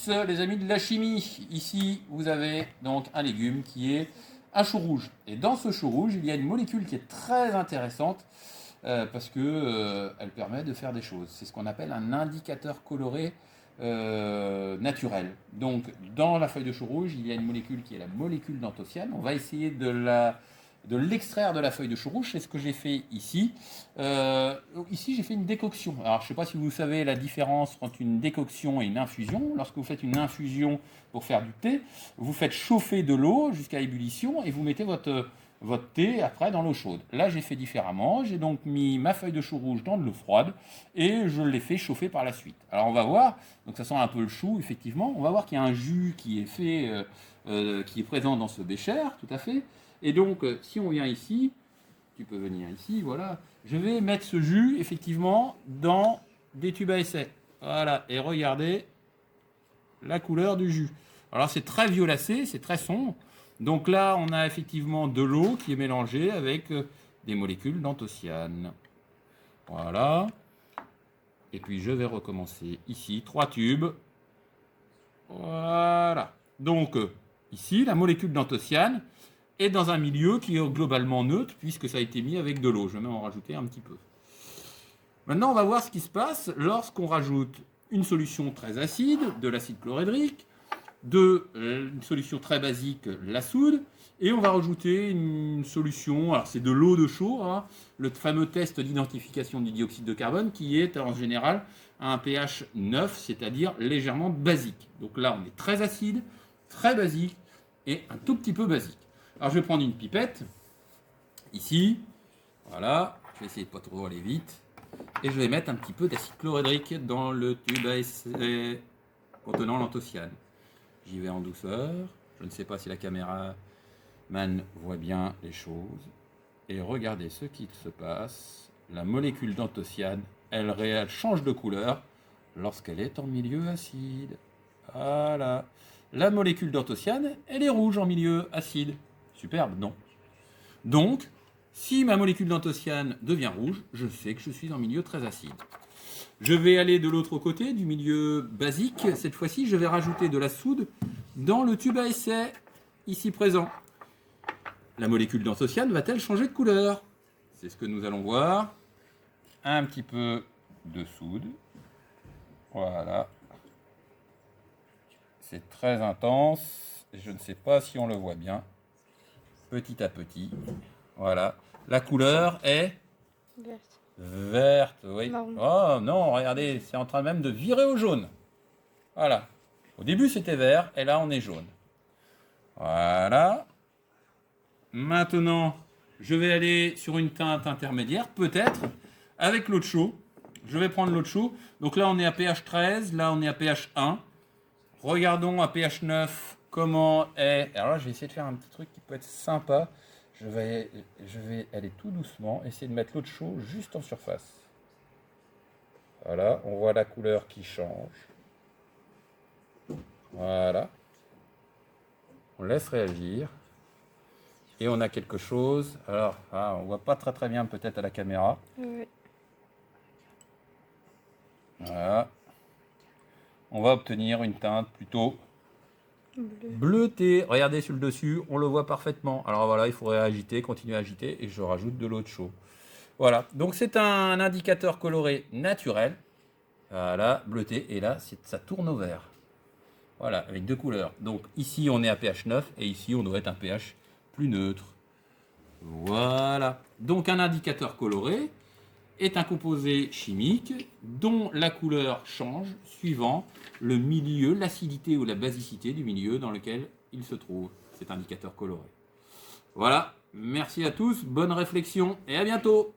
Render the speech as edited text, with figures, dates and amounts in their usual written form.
tous les amis de la chimie. Ici, vous avez donc un légume qui est un chou rouge. Et dans ce chou rouge, il y a une molécule qui est très intéressante parce que elle permet de faire des choses. C'est ce qu'on appelle un indicateur coloré naturel. Donc, dans la feuille de chou rouge, il y a une molécule qui est la molécule d'anthocyane. On va essayer de l'extraire de la feuille de chou rouge. C'est ce que j'ai fait ici. Ici, j'ai fait une décoction. Alors, je ne sais pas si vous savez la différence entre une décoction et une infusion. Lorsque vous faites une infusion pour faire du thé, vous faites chauffer de l'eau jusqu'à ébullition et vous mettez votre thé après dans l'eau chaude. Là, j'ai fait différemment. J'ai donc mis ma feuille de chou rouge dans de l'eau froide et je l'ai fait chauffer par la suite. Alors, on va voir. Donc, ça sent un peu le chou, effectivement. On va voir qu'il y a un jus qui est fait, qui est présent dans ce bécher, tout à fait. Et donc, si on vient ici, tu peux venir ici, voilà. Je vais mettre ce jus, effectivement, dans des tubes à essai. Voilà, et regardez la couleur du jus. Alors, c'est très violacé, c'est très sombre. Donc là, on a effectivement de l'eau qui est mélangée avec des molécules d'anthocyane. Voilà. Et puis, je vais recommencer ici, 3 tubes. Voilà. Donc, ici, la molécule d'anthocyane est dans un milieu qui est globalement neutre puisque ça a été mis avec de l'eau. Je vais même en rajouter un petit peu. Maintenant, on va voir ce qui se passe lorsqu'on rajoute une solution très acide, de l'acide chlorhydrique, une solution très basique, la soude, et on va rajouter une solution, alors c'est de l'eau de chaux, hein, le fameux test d'identification du dioxyde de carbone qui est en général à un pH 9, c'est-à-dire légèrement basique. Donc là, on est très acide, très basique et un tout petit peu basique. Alors, je vais prendre une pipette, ici, voilà, je vais essayer de ne pas trop aller vite, et je vais mettre un petit peu d'acide chlorhydrique dans le tube à essai contenant l'anthocyane. J'y vais en douceur, je ne sais pas si la caméraman voit bien les choses, et regardez ce qui se passe, la molécule d'anthocyane, elle change de couleur lorsqu'elle est en milieu acide. Voilà, la molécule d'anthocyane, elle est rouge en milieu acide. Superbe, non. Donc, si ma molécule d'anthocyane devient rouge, je sais que je suis en milieu très acide. Je vais aller de l'autre côté, du milieu basique. Cette fois-ci, je vais rajouter de la soude dans le tube à essai, ici présent. La molécule d'anthocyane va-t-elle changer de couleur? C'est ce que nous allons voir. Un petit peu de soude. Voilà. C'est très intense. Je ne sais pas si on le voit bien. Petit à petit. Voilà. La couleur est verte, oui. Marron. Oh non, regardez, c'est en train même de virer au jaune. Voilà. Au début, c'était vert, et là, on est jaune. Voilà. Maintenant, je vais aller sur une teinte intermédiaire, peut-être, avec l'eau de chaux. Je vais prendre l'eau de chaux. Donc là, on est à pH 13, là, on est à pH 1. Regardons à pH 9 comment est... Alors là, je vais essayer de faire un petit truc qui peut être sympa. Je vais aller tout doucement, essayer de mettre l'eau de chaux juste en surface. Voilà, on voit la couleur qui change. Voilà. On laisse réagir. Et on a quelque chose... Alors, on ne voit pas très bien peut-être à la caméra. Oui. Voilà. On va obtenir une teinte plutôt bleutée. Regardez sur le dessus, on le voit parfaitement. Alors voilà, il faudrait agiter, continuer à agiter, et je rajoute de l'eau de chaux. Voilà, donc c'est un indicateur coloré naturel. Voilà, bleuté, et là, ça tourne au vert. Voilà, avec deux couleurs. Donc ici, on est à pH 9, et ici, on doit être un pH plus neutre. Voilà, donc un indicateur coloré est un composé chimique dont la couleur change suivant le milieu, l'acidité ou la basicité du milieu dans lequel il se trouve, cet indicateur coloré. Voilà, merci à tous, bonne réflexion et à bientôt.